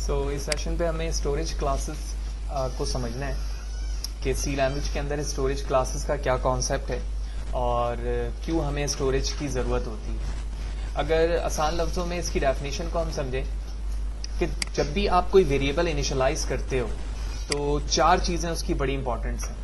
इस सेशन पे हमें स्टोरेज क्लासेस को समझना है कि सी लैंग्वेज के अंदर स्टोरेज क्लासेस का क्या कॉन्सेप्ट है और क्यों हमें स्टोरेज की ज़रूरत होती है। अगर आसान लफ्ज़ों में इसकी डेफिनेशन को हम समझें कि जब भी आप कोई वेरिएबल इनिशियलाइज करते हो तो चार चीज़ें उसकी बड़ी इंपॉर्टेंट्स हैं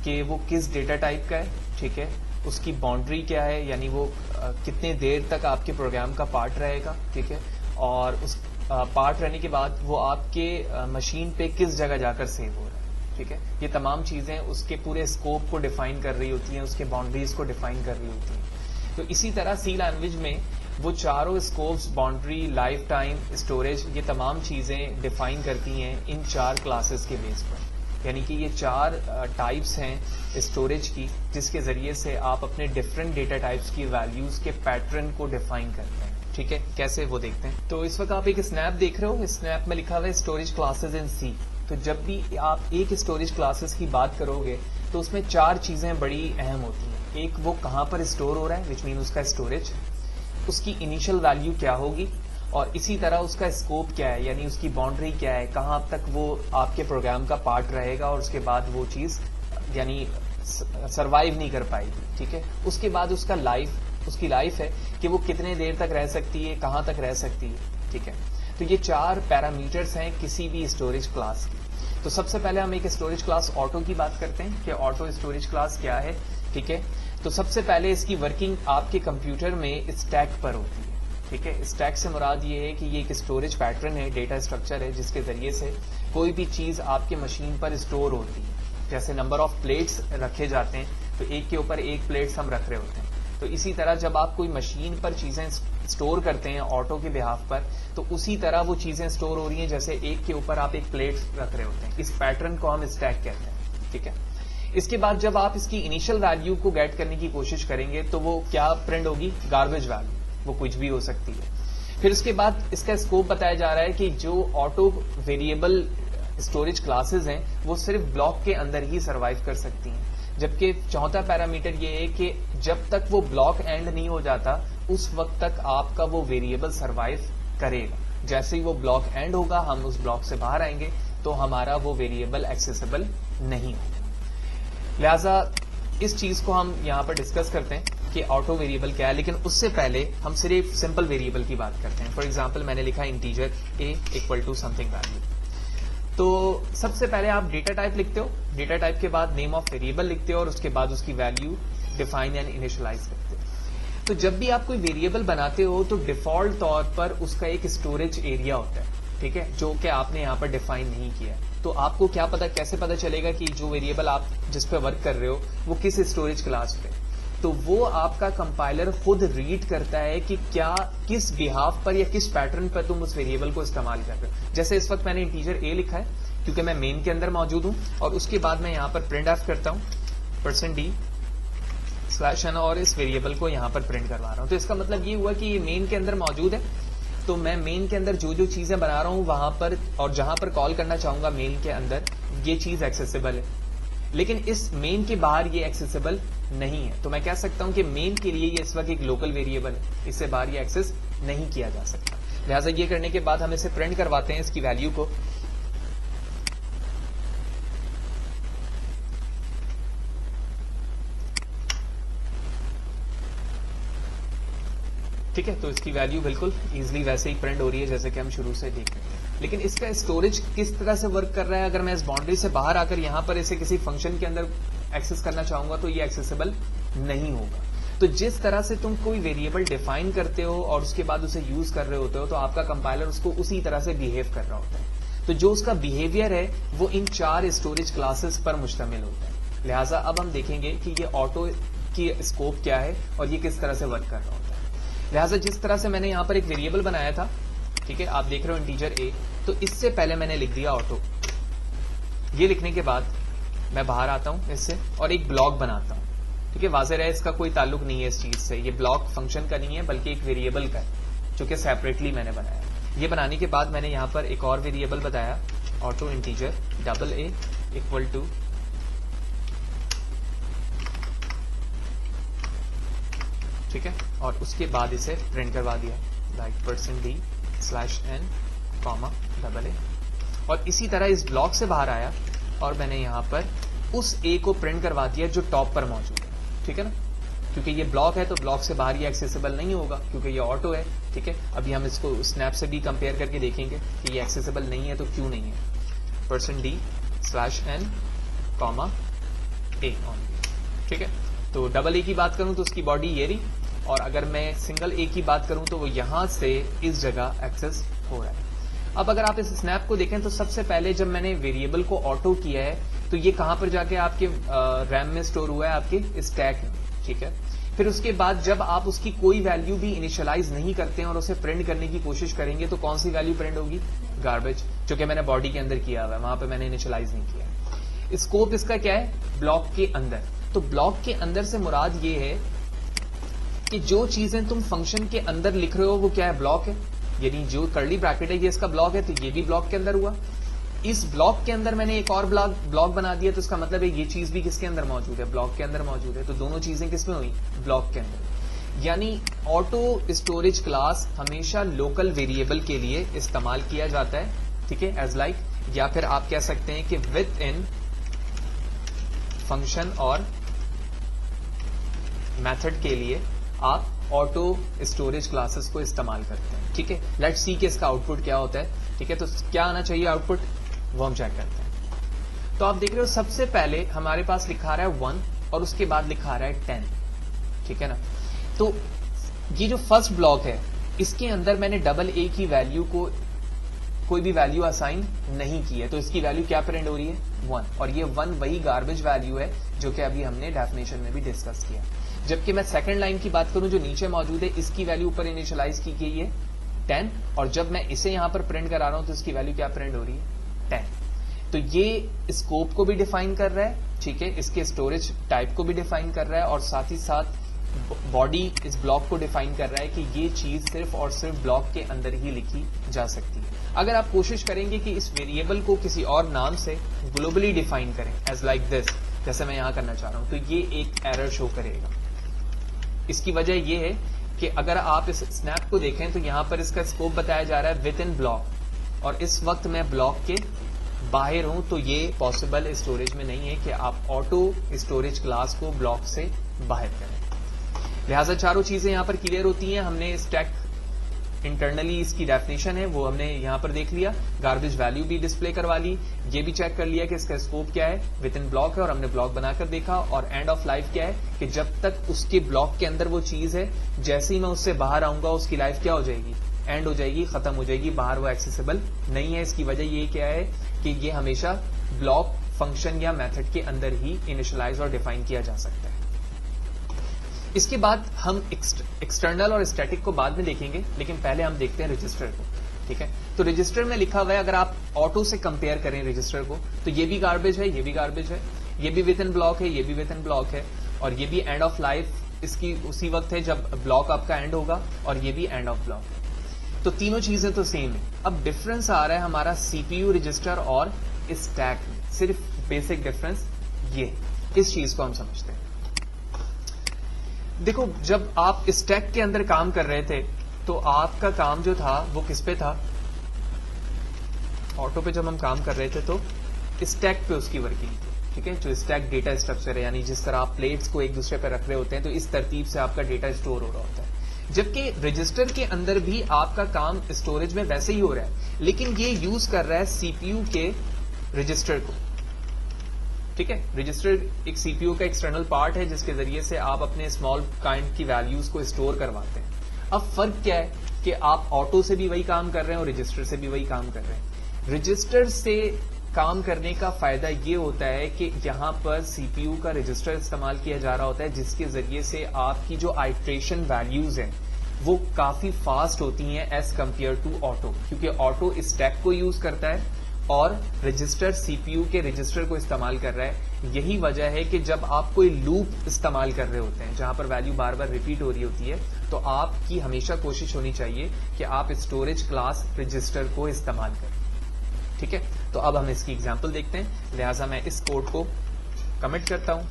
कि वो किस डेटा टाइप का है, ठीक है, उसकी बाउंड्री क्या है, यानी वो कितने देर तक आपके प्रोग्राम का पार्ट रहेगा, ठीक है, और उस पार्ट रहने के बाद वो आपके मशीन पे किस जगह जाकर सेव हो रहा है, ठीक है। ये तमाम चीज़ें उसके पूरे स्कोप को डिफाइन कर रही होती हैं, उसके बाउंड्रीज को डिफाइन कर रही होती हैं। तो इसी तरह सी लैंग्वेज में वो चारों scopes, boundary, life time, storage, ये तमाम चीज़ें डिफाइन करती हैं इन चार क्लासेस के बेस पर। यानी कि ये चार टाइप्स हैं स्टोरेज की जिसके ज़रिए से आप अपने डिफरेंट डेटा टाइप्स की वैल्यूज़ के पैटर्न को डिफाइन करते हैं, ठीक है। कैसे वो देखते हैं। तो इस वक्त आप एक स्नैप देख रहे हो, इस स्नैप में लिखा हुआ है स्टोरेज क्लासेस इन सी। तो जब भी आप एक स्टोरेज क्लासेस की बात करोगे तो उसमें चार चीज़ें बड़ी अहम होती हैं। एक, वो कहाँ पर स्टोर हो रहा है, विच मीन उसका स्टोरेज, उसकी इनिशियल वैल्यू क्या होगी, और इसी तरह उसका स्कोप क्या है, यानी उसकी बाउंड्री क्या है, कहाँ तक वो आपके प्रोग्राम का पार्ट रहेगा और उसके बाद वो चीज़ यानी सरवाइव नहीं कर पाएगी, ठीक है। उसके बाद उसकी लाइफ है कि वो कितने देर तक रह सकती है, कहाँ तक रह सकती है, ठीक है। तो ये चार पैरामीटर्स हैं किसी भी स्टोरेज क्लास की। तो सबसे पहले हम एक स्टोरेज क्लास ऑटो की बात करते हैं कि ऑटो स्टोरेज क्लास क्या है, ठीक है। तो सबसे पहले इसकी वर्किंग आपके कंप्यूटर में स्टैक पर होती है, ठीक है। स्टैक से मुराद ये है कि ये एक स्टोरेज पैटर्न है, डेटा स्ट्रक्चर है जिसके जरिए से कोई भी चीज़ आपके मशीन पर स्टोर होती है। जैसे नंबर ऑफ प्लेट्स रखे जाते हैं तो एक के ऊपर एक प्लेट्स हम रख रहे होते हैं। तो इसी तरह जब आप कोई मशीन पर चीज़ें स्टोर करते हैं ऑटो के बिहाफ पर, तो उसी तरह वो चीज़ें स्टोर हो रही हैं जैसे एक के ऊपर आप एक प्लेट रख रहे होते हैं। इस पैटर्न को हम स्टैक कहते हैं, ठीक है। इसके बाद जब आप इसकी इनिशियल वैल्यू को गेट करने की कोशिश करेंगे तो वो क्या प्रिंट होगी, गार्बेज वैल्यू, वो कुछ भी हो सकती है। फिर उसके बाद इसका स्कोप बताया जा रहा है कि जो ऑटो वेरिएबल स्टोरेज क्लासेस हैं वो सिर्फ ब्लॉक के अंदर ही सर्वाइव कर सकती हैं। जबकि चौथा पैरामीटर ये है कि जब तक वो ब्लॉक एंड नहीं हो जाता उस वक्त तक आपका वो वेरिएबल सर्वाइव करेगा। जैसे ही वो ब्लॉक एंड होगा, हम उस ब्लॉक से बाहर आएंगे तो हमारा वो वेरिएबल एक्सेसिबल नहीं होगा। लिहाजा इस चीज को हम यहाँ पर डिस्कस करते हैं कि ऑटो वेरिएबल क्या है, लेकिन उससे पहले हम सिर्फ सिंपल वेरिएबल की बात करते हैं। फॉर एग्जांपल मैंने लिखा integer a equal to something value. तो सबसे पहले आप डेटा टाइप लिखते हो, डेटा टाइप के बाद नेम ऑफ वेरिएबल लिखते हो और उसके बाद उसकी वैल्यू डिफाइन एंड इनिशियलाइज करते हो। तो जब भी आप कोई वेरिएबल बनाते हो तो डिफॉल्ट तौर पर उसका एक स्टोरेज एरिया होता है, ठीक है, जो कि आपने यहाँ पर डिफाइन नहीं किया है। तो आपको क्या पता, कैसे पता चलेगा कि जो वेरिएबल आप जिस पे वर्क कर रहे हो वो किस स्टोरेज क्लास पे। तो वो आपका कंपाइलर खुद रीड करता है कि क्या किस बिहाफ पर या किस पैटर्न पर तुम उस वेरिएबल को इस्तेमाल कर रहे हो। जैसे इस वक्त मैंने इंटीजर a लिखा है क्योंकि मैं मेन के अंदर मौजूद हूं, और उसके बाद मैं यहाँ पर प्रिंट एफ करता हूं %d/n और इस वेरिएबल को यहाँ पर प्रिंट करवा रहा हूं। तो इसका मतलब ये हुआ कि ये मेन के अंदर मौजूद है, तो मैं मेन के अंदर जो जो चीजें बना रहा हूं वहां पर और जहां पर कॉल करना चाहूंगा मेन के अंदर ये चीज एक्सेसिबल है, लेकिन इस मेन के बाहर ये एक्सेसिबल नहीं है। तो मैं कह सकता हूं कि मेन के लिए ये इस वक्त एक लोकल वेरिएबल है, इससे बाहर ये एक्सेस नहीं किया जा सकता। लिहाजा ये करने के बाद हम इसे प्रिंट करवाते हैं इसकी वैल्यू को। ठीक है, तो इसकी वैल्यू बिल्कुल इजीली वैसे ही प्रिंट हो रही है जैसे कि हम शुरू से देख रहे हैं। लेकिन इसका स्टोरेज किस तरह से वर्क कर रहा है, अगर मैं इस बाउंड्री से बाहर आकर यहां पर इसे किसी फंक्शन के अंदर एक्सेस करना चाहूंगा तो ये एक्सेसिबल नहीं होगा। तो जिस तरह से तुम कोई वेरिएबल डिफाइन करते हो और उसके बाद उसे यूज कर रहे होते हो तो आपका कंपाइलर उसको उसी तरह से बिहेव कर रहा होता है। तो जो उसका बिहेवियर है वो इन चार स्टोरेज क्लासेस पर मुश्तमिल होता है। लिहाजा अब हम देखेंगे कि ये ऑटो की स्कोप क्या है और ये किस तरह से वर्क कर रहा होता है। लिहाजा जिस तरह से मैंने यहाँ पर एक वेरिएबल बनाया था, ठीक है, आप देख रहे हो इंटीजर a, तो इससे पहले मैंने लिख दिया ऑटो। ये लिखने के बाद मैं बाहर आता हूं इससे और एक ब्लॉक बनाता हूं, ठीक है। वाज़ेह है इसका कोई ताल्लुक नहीं है इस चीज से, ये ब्लॉक फंक्शन का नहीं है बल्कि एक वेरिएबल का है जो कि सेपरेटली मैंने बनाया। ये बनाने के बाद मैंने यहाँ पर एक और वेरिएबल बताया, auto integer AA equal to ठीक है, और उसके बाद इसे प्रिंट करवा दिया लाइक %d/n, AA, और इसी तरह इस ब्लॉक से बाहर आया और मैंने यहाँ पर उस A को प्रिंट करवा दिया जो टॉप पर मौजूद है, ठीक है ना, क्योंकि ये ब्लॉक है तो ब्लॉक से बाहर ये एक्सेसिबल नहीं होगा क्योंकि ये ऑटो है, ठीक है। अभी हम इसको स्नैप से भी कंपेयर करके देखेंगे कि ये एक्सेसिबल नहीं है तो क्यों नहीं है। %d/n, A ऑनली, ठीक है। तो AA की बात करूं तो उसकी बॉडी ये रही, और अगर मैं सिंगल A की बात करूं तो वो यहां से इस जगह एक्सेस हो रहा है। अब अगर आप इस स्नैप को देखें तो सबसे पहले जब मैंने वेरिएबल को ऑटो किया है तो ये कहां पर जाके आपके रैम में स्टोर हुआ है, आपके स्टैक में, ठीक है। फिर उसके बाद जब आप उसकी कोई वैल्यू भी इनिशियलाइज नहीं करते हैं और उसे प्रिंट करने की कोशिश करेंगे तो कौन सी वैल्यू प्रिंट होगी, गार्बेज, जो कि मैंने बॉडी के अंदर किया हुआ है, वहां पे मैंने इनिशियलाइज नहीं किया। स्कोप इसका क्या है, ब्लॉक के अंदर। तो ब्लॉक के अंदर से मुराद ये है कि जो चीजें तुम फंक्शन के अंदर लिख रहे हो वो क्या है, ब्लॉक है, यानी जो कर्ली ब्रैकेट है ये इसका ब्लॉक है, तो ये भी ब्लॉक के अंदर हुआ। इस ब्लॉक के अंदर मैंने एक और ब्लॉक बना दिया तो इसका मतलब है ये चीज भी किसके अंदर मौजूद है, ब्लॉक के अंदर मौजूद है। तो दोनों चीजें किसमें हुई, ब्लॉक के अंदर। यानी ऑटो स्टोरेज क्लास हमेशा लोकल वेरिएबल के लिए इस्तेमाल किया जाता है, ठीक है, एज लाइक, या फिर आप कह सकते हैं कि विद इन फंक्शन और मेथड के लिए आप ऑटो स्टोरेज क्लासेस को इस्तेमाल करते हैं, ठीक है। लेट्स सी कि इसका आउटपुट क्या होता है, ठीक है। तो क्या आना चाहिए आउटपुट, वो हम चेक करते हैं। तो आप देख रहे हो सबसे पहले हमारे पास लिखा रहा है 1 और उसके बाद लिखा रहा है 10, ठीक है ना। तो ये जो फर्स्ट ब्लॉक है इसके अंदर मैंने AA की वैल्यू को कोई भी वैल्यू असाइन नहीं की है, तो इसकी वैल्यू क्या प्रिंट हो रही है, 1, और ये 1 वही गार्बेज वैल्यू है जो कि अभी हमने डेफिनेशन में भी डिस्कस किया। जबकि मैं सेकंड लाइन की बात करूं जो नीचे मौजूद है, इसकी वैल्यू ऊपर इनिशियलाइज की गई है 10, और जब मैं इसे यहां पर प्रिंट करा रहा हूं तो इसकी वैल्यू क्या प्रिंट हो रही है, 10। तो ये स्कोप को भी डिफाइन कर रहा है, ठीक है, इसके स्टोरेज टाइप को भी डिफाइन कर रहा है, और साथ ही साथ बॉडी इस ब्लॉक को डिफाइन कर रहा है कि ये चीज सिर्फ और सिर्फ ब्लॉक के अंदर ही लिखी जा सकती है। अगर आप कोशिश करेंगे कि इस वेरिएबल को किसी और नाम से ग्लोबली डिफाइन करें, एज लाइक दिस, जैसे मैं यहां करना चाह रहा हूं, तो ये एक एरर शो करेगा। इसकी वजह यह है कि अगर आप इस स्नैप को देखें तो यहां पर इसका स्कोप बताया जा रहा है विद इन ब्लॉक, और इस वक्त मैं ब्लॉक के बाहर हूं, तो ये पॉसिबल स्टोरेज में नहीं है कि आप ऑटो स्टोरेज क्लास को ब्लॉक से बाहर करें। लिहाजा चारों चीजें यहां पर क्लियर होती हैं। हमने स्टैक इंटरनली इसकी डेफिनेशन है वो हमने यहां पर देख लिया, गार्बेज वैल्यू भी डिस्प्ले करवा ली, ये भी चेक कर लिया कि इसका स्कोप क्या है, विद इन ब्लॉक है, और हमने ब्लॉक बनाकर देखा। और एंड ऑफ लाइफ क्या है कि जब तक उसके ब्लॉक के अंदर वो चीज है, जैसे ही मैं उससे बाहर आऊंगा उसकी लाइफ क्या हो जाएगी, एंड हो जाएगी, खत्म हो जाएगी, बाहर वो एक्सेसिबल नहीं है। इसकी वजह ये क्या है कि ये हमेशा ब्लॉक फंक्शन या मेथड के अंदर ही इनिशियलाइज और डिफाइन किया जा सकता है। इसके बाद हम एक्सटर्नल और स्टैटिक को बाद में देखेंगे, लेकिन पहले हम देखते हैं रजिस्टर को, ठीक है। तो रजिस्टर में लिखा हुआ है, अगर आप ऑटो से कंपेयर करें रजिस्टर को, तो ये भी गार्बेज है, ये भी गार्बेज है, ये भी विद इन ब्लॉक है, ये भी विद इन ब्लॉक है, और ये भी एंड ऑफ लाइफ इसकी उसी वक्त है जब ब्लॉक आपका एंड होगा, और ये भी एंड ऑफ ब्लॉक है। तो तीनों चीजें तो सेम है। अब डिफरेंस आ रहा है हमारा सीपीयू रजिस्टर और स्टैक में, सिर्फ बेसिक डिफरेंस ये, इस चीज को हम समझते हैं। देखो, जब आप स्टैक के अंदर काम कर रहे थे तो आपका काम जो था वो किस पे था, ऑटो पे जब हम काम कर रहे थे तो स्टैक पे उसकी वर्किंग थी, ठीक है। जो स्टैक डेटा स्ट्रक्चर है, यानी जिस तरह आप प्लेट्स को एक दूसरे पे रख रहे होते हैं तो इस तरतीब से आपका डेटा स्टोर हो रहा होता है। जबकि रजिस्टर के अंदर भी आपका काम स्टोरेज में वैसे ही हो रहा है, लेकिन ये यूज कर रहा है सीपीयू के रजिस्टर को, ठीक है। रजिस्टर एक सीपीयू का एक्सटर्नल पार्ट है जिसके जरिए से आप अपने स्मॉल काइंड की वैल्यूज को स्टोर करवाते हैं। अब फर्क क्या है कि आप ऑटो से भी वही काम कर रहे हैं और रजिस्टर से भी वही काम कर रहे हैं। रजिस्टर से काम करने का फायदा ये होता है कि यहां पर सीपीयू का रजिस्टर इस्तेमाल किया जा रहा होता है, जिसके जरिए से आपकी जो आइट्रेशन वैल्यूज हैं वो काफी फास्ट होती हैं एज कंपेयर टू ऑटो, क्योंकि ऑटो स्टैक को यूज करता है और रजिस्टर सीपीयू के रजिस्टर को इस्तेमाल कर रहा है। यही वजह है कि जब आप कोई लूप इस्तेमाल कर रहे होते हैं जहां पर वैल्यू बार बार रिपीट हो रही होती है, तो आपकी हमेशा कोशिश होनी चाहिए कि आप स्टोरेज क्लास रजिस्टर को इस्तेमाल करें, ठीक है। तो अब हम इसकी एग्जांपल देखते हैं, लिहाजा मैं इस कोड को कमिट करता हूं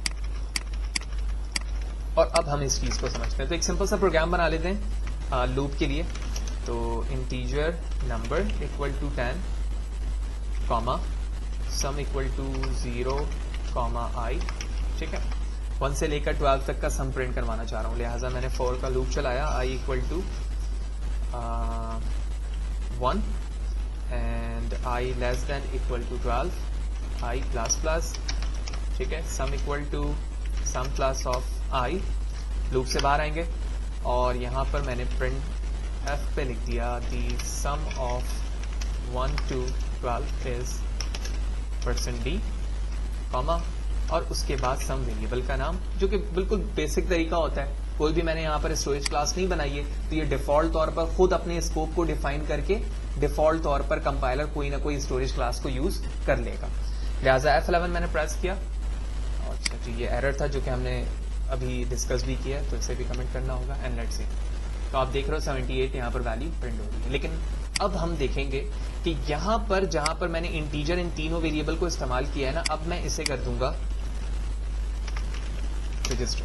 और अब हम इस चीज को समझते हैं। तो एक सिंपल सा प्रोग्राम बना लेते हैं लूप के लिए। तो integer number equal to 10 comma sum equal to 0 comma I, ठीक है। 1 से लेकर 12 तक का सम प्रिंट करवाना चाह रहा हूँ, लिहाजा मैंने फॉर का लूप चलाया, I equal to 1 and I less than equal to 12, I plus plus, ठीक है। Sum equal to sum plus of I, loop से बाहर आएंगे और यहाँ पर मैंने प्रिंट एफ पे लिख दिया the sum of 1 to 12 is %d, comma, और उसके बाद सम वेरिएबल का नाम, जो कि बिल्कुल बेसिक तरीका होता है। कोई भी मैंने यहाँ पर स्टोरेज क्लास नहीं बनाई है, तो ये डिफॉल्ट तौर पर खुद अपने स्कोप को डिफाइन करके डिफॉल्ट तौर पर कंपाइलर कोई ना कोई स्टोरेज क्लास को यूज कर लेगा। लिहाजा F11 मैंने प्रेस किया। अच्छा जी, ये एरर था जो कि हमने अभी डिस्कस भी किया, तो इसे भी कमेंट करना होगा एंड लेट्स सी। तो आप देख रहे हो 78 यहाँ पर वैल्यू प्रिंट हो रही है। लेकिन अब हम देखेंगे कि यहाँ पर जहां पर मैंने इंटीजर इन तीनों वेरिएबल को इस्तेमाल किया है ना, अब मैं इसे कर दूंगा रजिस्टर,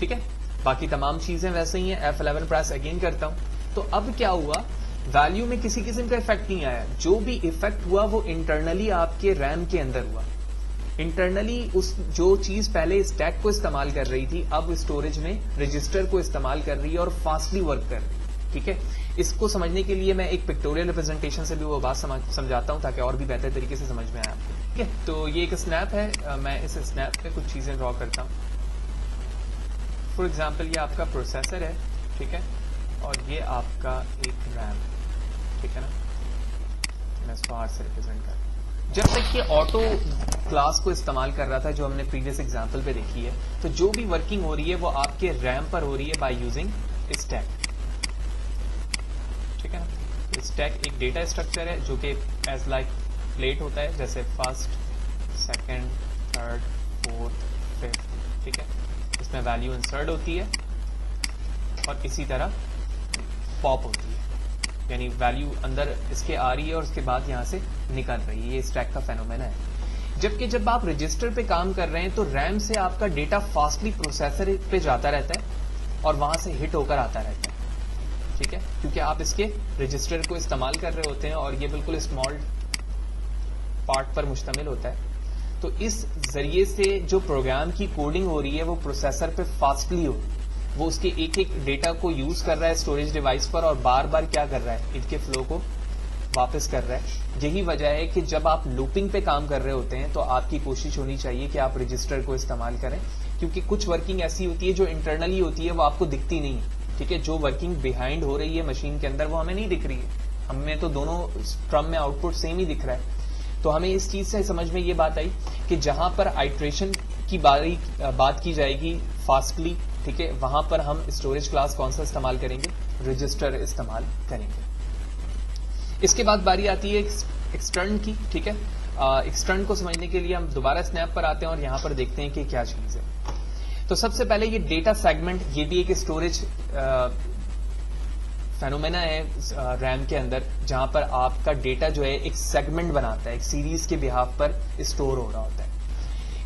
ठीक है। बाकी तमाम चीजें वैसे ही हैं। F11 प्रेस अगेन करता हूं, तो अब क्या हुआ, वैल्यू में किसी किस्म का इफेक्ट नहीं आया। जो भी इफेक्ट हुआ वो इंटरनली आपके रैम के अंदर हुआ। इंटरनली उस जो चीज पहले स्टैक को इस्तेमाल कर रही थी, अब स्टोरेज में रजिस्टर को इस्तेमाल कर रही है और फास्टली वर्क कर रही है, ठीक है। इसको समझने के लिए मैं एक पिक्टोरियल रिप्रेजेंटेशन से भी वो बात समझाता हूं ताकि और भी बेहतर तरीके से समझ में आए आपको, ठीक है। तो ये एक स्नैप है, मैं इस स्नैप पे कुछ चीजें ड्रॉ करता हूं। फॉर एग्जाम्पल ये आपका प्रोसेसर है, ठीक है, और ये आपका एक रैम, ठीक है ना। मैं इसको आर से रिप्रेजेंट कर, जब तक ये ऑटो क्लास को इस्तेमाल कर रहा था जो हमने प्रीवियस एग्जांपल पे देखी है, तो जो भी वर्किंग हो रही है वो आपके रैम पर हो रही है बाय यूजिंग स्टैक, ठीक है ना। स्टैक एक डेटा स्ट्रक्चर है जो कि एज लाइक प्लेट होता है, जैसे first, second, third, fourth, fifth, ठीक है। इसमें वैल्यू इंसर्ट होती है और इसी तरह पॉप होती है, यानी वैल्यू अंदर इसके आ रही है और उसके बाद यहां से निकल रही है। ये स्टैक का फेनोमेना है। जबकि जब आप रजिस्टर पे काम कर रहे हैं तो रैम से आपका डेटा फास्टली प्रोसेसर पे जाता रहता है और वहां से हिट होकर आता रहता है, ठीक है, क्योंकि आप इसके रजिस्टर को इस्तेमाल कर रहे होते हैं और ये बिल्कुल स्मॉल पार्ट पर मुश्तमिल होता है। तो इस जरिए से जो प्रोग्राम की कोडिंग हो रही है वो प्रोसेसर पे फास्टली हो, वो उसके एक एक डेटा को यूज कर रहा है स्टोरेज डिवाइस पर और बार बार क्या कर रहा है, इनके फ्लो को वापस कर रहा है। यही वजह है कि जब आप लूपिंग पे काम कर रहे होते हैं तो आपकी कोशिश होनी चाहिए कि आप रजिस्टर को इस्तेमाल करें, क्योंकि कुछ वर्किंग ऐसी होती है जो इंटरनली होती है, वो आपको दिखती नहीं है, ठीक है। जो वर्किंग बिहाइंड हो रही है मशीन के अंदर वो हमें नहीं दिख रही है, हमें तो दोनों स्ट्रम में आउटपुट सेम ही दिख रहा है। तो हमें इस चीज से समझ में ये बात आई कि जहां पर आइट्रेशन की बात की जाएगी फास्टली, ठीक है, वहां पर हम स्टोरेज क्लास कौन सा इस्तेमाल करेंगे, रजिस्टर इस्तेमाल करेंगे। इसके बाद बारी आती है एक्सटर्न की, ठीक है। एक्सटर्न को समझने के लिए हम दोबारा स्नैप पर आते हैं और यहां पर देखते हैं कि क्या चीज है। तो सबसे पहले ये डेटा सेगमेंट, ये भी एक स्टोरेज फेनोमेना है रैम के अंदर, जहां पर आपका डेटा जो है एक सेगमेंट बनाता है, एक सीरीज के बिहाफ पर स्टोर हो रहा होता है।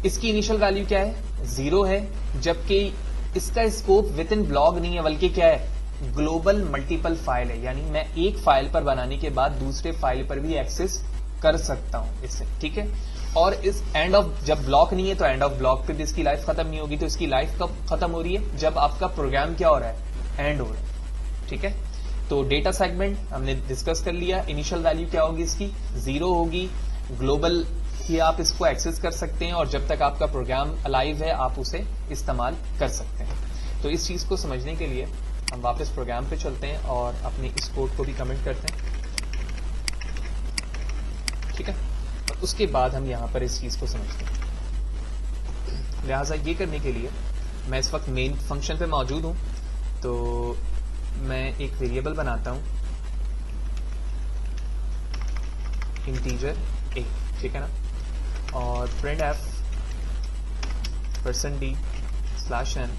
इसकी इनिशियल वैल्यू क्या है, 0 है, जबकि इसका स्कोप विद इन ब्लॉक नहीं है बल्कि क्या है, ग्लोबल मल्टीपल फाइल है, यानी मैं एक फाइल पर बनाने के बाद दूसरे फाइल पर भी एक्सेस कर सकता हूं इससे, ठीक है। और इस एंड ऑफ, जब ब्लॉक नहीं है तो एंड ऑफ ब्लॉक पे भी इसकी लाइफ खत्म नहीं होगी। तो इसकी लाइफ कब खत्म हो रही है, जब आपका प्रोग्राम क्या हो रहा है, एंड हो रहा है, ठीक है। तो डेटा सेगमेंट हमने डिस्कस कर लिया। इनिशियल वैल्यू क्या होगी इसकी, 0 होगी, ग्लोबल ही आप इसको एक्सेस कर सकते हैं और जब तक आपका प्रोग्राम अलाइव है आप उसे इस्तेमाल कर सकते हैं। तो इस चीज को समझने के लिए हम वापस प्रोग्राम पे चलते हैं और अपने इस कोड को भी कमेंट करते हैं, ठीक है, और उसके बाद हम यहां पर इस चीज को समझते हैं। लिहाजा ये करने के लिए मैं इस वक्त मेन फंक्शन पे मौजूद हूं, तो मैं एक वेरिएबल बनाता हूं इंटीजर a, ठीक है ना, और प्रिंट एफ %d/n,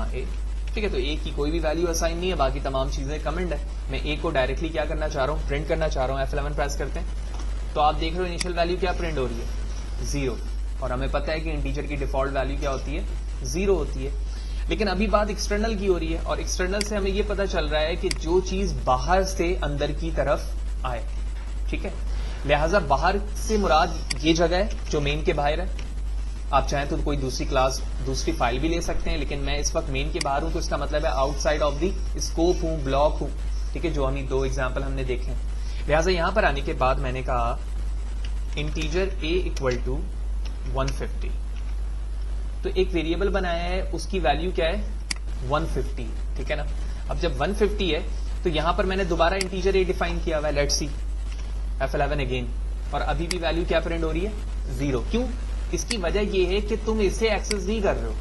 a, ठीक है। तो a की कोई भी वैल्यू असाइन नहीं है, बाकी तमाम चीजें कमेंट है। मैं a को डायरेक्टली क्या करना चाह रहा हूं, प्रिंट करना चाह रहा हूं। F11 प्रेस करते हैं तो आप देख रहे हो इनिशियल वैल्यू क्या प्रिंट हो रही है, 0, और हमें पता है कि इंटीजर की डिफॉल्ट वैल्यू क्या होती है, 0 होती है। लेकिन अभी बात एक्सटर्नल की हो रही है और एक्सटर्नल से हमें यह पता चल रहा है कि जो चीज बाहर से अंदर की तरफ आए, ठीक है। लिहाजा बाहर से मुराद ये जगह है जो मेन के बाहर है। आप चाहें तो कोई दूसरी क्लास, दूसरी फाइल भी ले सकते हैं, लेकिन मैं इस वक्त मेन के बाहर हूं तो इसका मतलब है आउटसाइड ऑफ द स्कोप हूं, ब्लॉक हूं। ठीक है, जो हम 2 एग्जाम्पल हमने देखे। लिहाजा यहां पर आने के बाद मैंने कहा इंटीजर a इक्वल टू 150। तो एक वेरिएबल बनाया है, उसकी वैल्यू क्या है 150। ठीक है ना। अब जब 150 है तो यहां पर मैंने दोबारा इंटीजर a डिफाइन किया हुआ है, लेट्स सी F11 अगेन, और अभी भी वैल्यू क्या प्रिंट हो रही है 0। क्यों? इसकी वजह यह है कि तुम इसे एक्सेस नहीं कर रहे हो,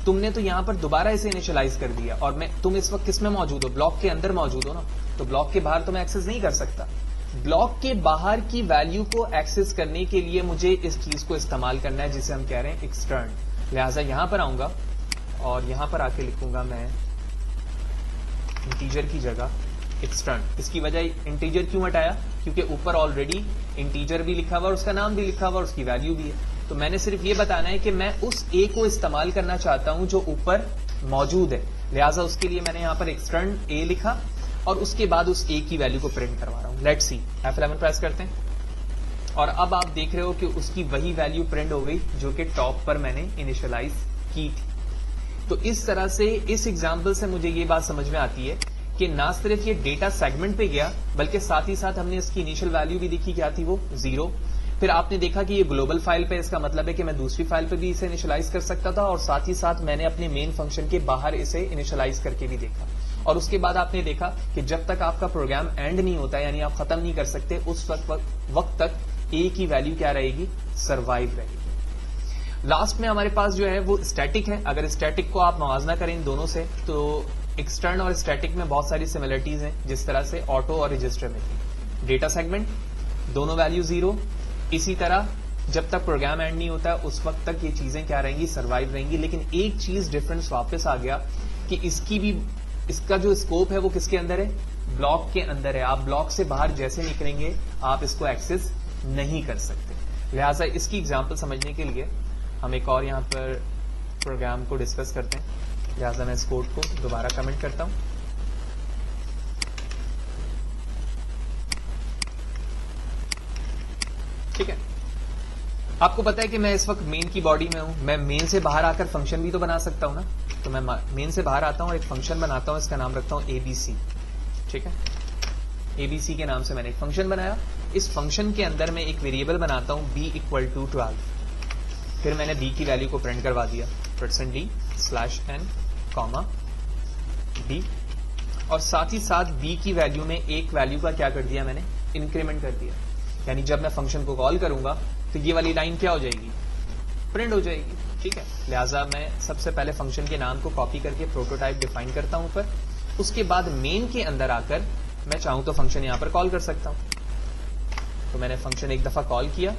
तुमने तो यहां पर दोबारा इसे इनिशियलाइज कर दिया, और तुम इस वक्त किसमें मौजूद हो, ब्लॉक के अंदर मौजूद हो ना, तो ब्लॉक के बाहर तो मैं एक्सेस नहीं कर सकता। ब्लॉक के बाहर की वैल्यू को एक्सेस करने के लिए मुझे इस चीज को इस्तेमाल करना है जिसे हम कह रहे हैं एक्सटर्न। लिहाजा यहां पर आऊंगा और यहां पर आके लिखूंगा मैं इंटीजर की जगह एक्सटर्न। इसकी वजह इंटीजर क्यों हटाया? क्योंकि ऊपर ऑलरेडी इंटीजर भी लिखा हुआ और उसका नाम भी लिखा हुआ और उसकी वैल्यू भी है। तो मैंने सिर्फ ये बताना है कि मैं उस ए को इस्तेमाल करना चाहता हूं जो ऊपर मौजूद है। लिहाजा उसके लिए मैंने यहां पर एक्सटर्न ए लिखा और उसके बाद उस ए की वैल्यू को प्रिंट करवा रहा हूं। लेट्स सी, F11 प्रेस करते हैं और अब आप देख रहे हो कि उसकी वही वैल्यू प्रिंट हो गई जो कि टॉप पर मैंने इनिशियलाइज की थी। तो इस तरह से इस एग्जाम्पल से मुझे ये बात समझ में आती है कि ना सिर्फ ये डेटा सेगमेंट पे गया बल्कि साथ ही साथ हमने इसकी इनिशियल वैल्यू भी देखी, क्या थी वो 0। फिर आपने देखा कि ये ग्लोबल फाइल पे, इसका मतलब है कि मैं दूसरी फाइल पे भी इसे इनिशियलाइज कर सकता था, और साथ ही साथ मैंने अपने मेन फंक्शन के बाहर इसे इनिशियलाइज करके भी देखा। और उसके बाद आपने देखा कि जब तक आपका प्रोग्राम एंड नहीं होता, यानी आप खत्म नहीं कर सकते, उस वक्त तक ए की वैल्यू क्या रहेगी, सर्वाइव रहेगी। लास्ट में हमारे पास जो है वो स्टैटिक है। अगर स्टैटिक को आप मवाजना करें इन दोनों से तो एक्सटर्न और स्टैटिक में बहुत सारी सिमिलरिटीज हैं, जिस तरह से ऑटो और रजिस्टर में थी। डेटा सेगमेंट दोनों वैल्यू 0, इसी तरह जब तक प्रोग्राम एंड नहीं होता उस वक्त तक ये चीजें क्या रहेंगी, सर्वाइव रहेंगी। लेकिन एक चीज डिफरेंस वापस आ गया कि इसका जो स्कोप है वो किसके अंदर है, ब्लॉक के अंदर है। आप ब्लॉक से बाहर जैसे निकलेंगे आप इसको एक्सेस नहीं कर सकते। लिहाजा इसकी एग्जांपल समझने के लिए हम एक और यहां पर प्रोग्राम को डिस्कस करते हैं। लिहाजा मैं इस कोड को दोबारा कमेंट करता हूं। ठीक है, आपको पता है कि मैं इस वक्त मेन की बॉडी में हूं। मैं मेन से बाहर आकर फंक्शन भी तो बना सकता हूं ना। तो मैं मेन से बाहर आता हूं और एक फंक्शन बनाता हूं, इसका नाम रखता हूं ABC। ठीक है, ABC के नाम से मैंने एक फंक्शन बनाया। इस फंक्शन के अंदर मैं एक वेरिएबल बनाता हूं b इक्वल टू 12। फिर मैंने b की वैल्यू को प्रिंट करवा दिया %d/n, b, और साथ ही साथ b की वैल्यू में एक वैल्यू का क्या कर दिया मैंने, इंक्रीमेंट कर दिया। यानी जब मैं फंक्शन को कॉल करूंगा तो ये वाली लाइन क्या हो जाएगी, प्रिंट हो जाएगी। ठीक है, लिहाजा मैं सबसे पहले फंक्शन के नाम को कॉपी करके प्रोटोटाइप डिफाइन करता हूं ऊपर। उसके बाद मेन के अंदर आकर मैं चाहूं तो फंक्शन यहां पर कॉल कर सकता हूं। तो मैंने फंक्शन एक दफा कॉल किया,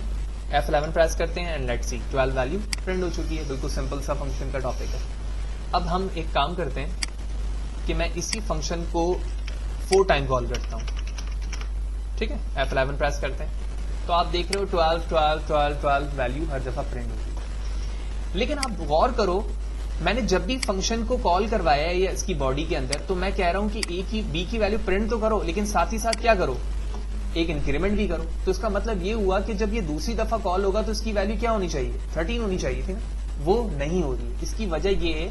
F11 प्रेस करते हैं and let's see 12 value print हो चुकी है। बिल्कुल सिंपल सा फंक्शन का टॉपिक है। अब हम एक काम करते हैं कि मैं इसी फंक्शन को 4 टाइम कॉल करता हूं। ठीक है, F11 प्रेस करते हैं तो आप देख रहे हो 12 12 12 12 वैल्यू हर दफा प्रिंट होगी। लेकिन आप गौर करो, मैंने जब भी फंक्शन को कॉल करवाया है या इसकी बॉडी के अंदर, तो मैं कह रहा हूं कि b की वैल्यू प्रिंट तो करो, लेकिन साथ ही साथ क्या करो, एक इंक्रीमेंट भी करो। तो इसका मतलब ये हुआ कि जब ये दूसरी दफा कॉल होगा तो इसकी वैल्यू क्या होनी चाहिए, 13 होनी चाहिए थी ना, वो नहीं हो रही है। इसकी वजह ये है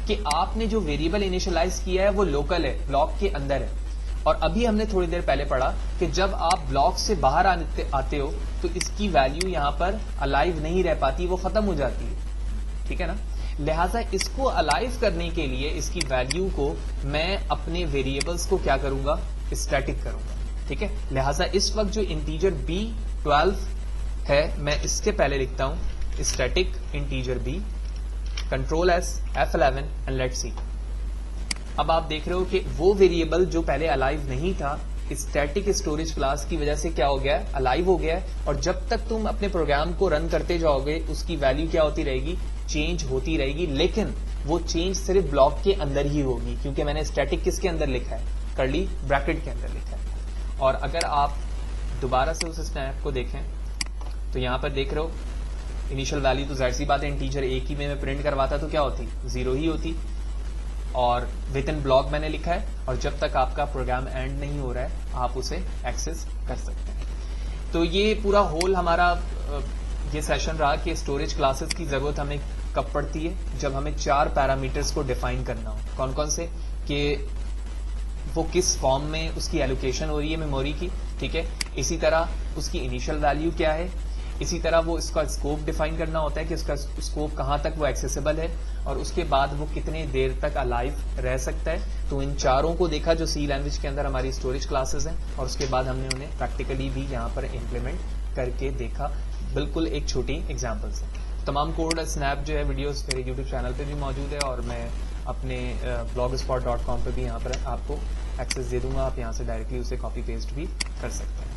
कि आपने जो वेरिएबल इनिशियलाइज किया है वो लोकल है, ब्लॉक के अंदर है। और अभी हमने थोड़ी देर पहले पढ़ा कि जब आप ब्लॉक से बाहर आते हो तो इसकी वैल्यू यहां पर अलाइव नहीं रह पाती, वो खत्म हो जाती है। ठीक है ना, लिहाजा इसको अलाइव करने के लिए इसकी वैल्यू को मैं अपने वेरिएबल्स को क्या करूंगा, स्टैटिक करूंगा। ठीक है, लिहाजा इस वक्त जो इंटीजर b 12 है मैं इसके पहले लिखता हूं static integer b, control S F11 and let's see. अब आप देख रहे हो कि वो वेरिएबल जो पहले अलाइव नहीं था, स्टैटिक स्टोरेज क्लास की वजह से क्या हो गया है, अलाइव हो गया है। और जब तक तुम अपने प्रोग्राम को रन करते जाओगे उसकी वैल्यू क्या होती रहेगी, चेंज होती रहेगी। लेकिन वो चेंज सिर्फ ब्लॉक के अंदर ही होगी, क्योंकि मैंने स्टैटिक किसके अंदर लिखा है, कर्ली ब्रैकेट के अंदर लिखा है। और अगर आप दोबारा से उस स्नैप को देखें तो यहां पर देख रहे हो इनिशियल वैल्यू तो जाहिर सी बात है इंटीजर एक ही में मैं प्रिंट करवाता तो क्या होती, 0 ही होती। और विद इन ब्लॉक मैंने लिखा है, और जब तक आपका प्रोग्राम एंड नहीं हो रहा है आप उसे एक्सेस कर सकते हैं। तो ये पूरा होल हमारा ये सेशन रहा कि स्टोरेज क्लासेस की जरूरत हमें कब पड़ती है, जब हमें 4 पैरामीटर्स को डिफाइन करना हो। कौन कौन से? कि वो किस फॉर्म में उसकी एलोकेशन हो रही है मेमोरी की, ठीक है, इसी तरह उसकी इनिशियल वैल्यू क्या है, इसी तरह वो इसका स्कोप डिफाइन करना होता है कि उसका स्कोप कहाँ तक वो एक्सेसिबल है, और उसके बाद वो कितने देर तक अलाइव रह सकता है। तो इन चारों को देखा जो सी लैंग्वेज के अंदर हमारी स्टोरेज क्लासेस हैं, और उसके बाद हमने उन्हें प्रैक्टिकली भी यहाँ पर इम्प्लीमेंट करके देखा, बिल्कुल एक छोटी एग्जाम्पल से। तमाम कोड स्नैप जो है वीडियोस मेरे यूट्यूब चैनल पे भी मौजूद है, और मैं अपने blogspot.com पे भी यहाँ पर आपको एक्सेस दे दूंगा, आप यहाँ से डायरेक्टली उसे कॉपी पेस्ट भी कर सकते हैं।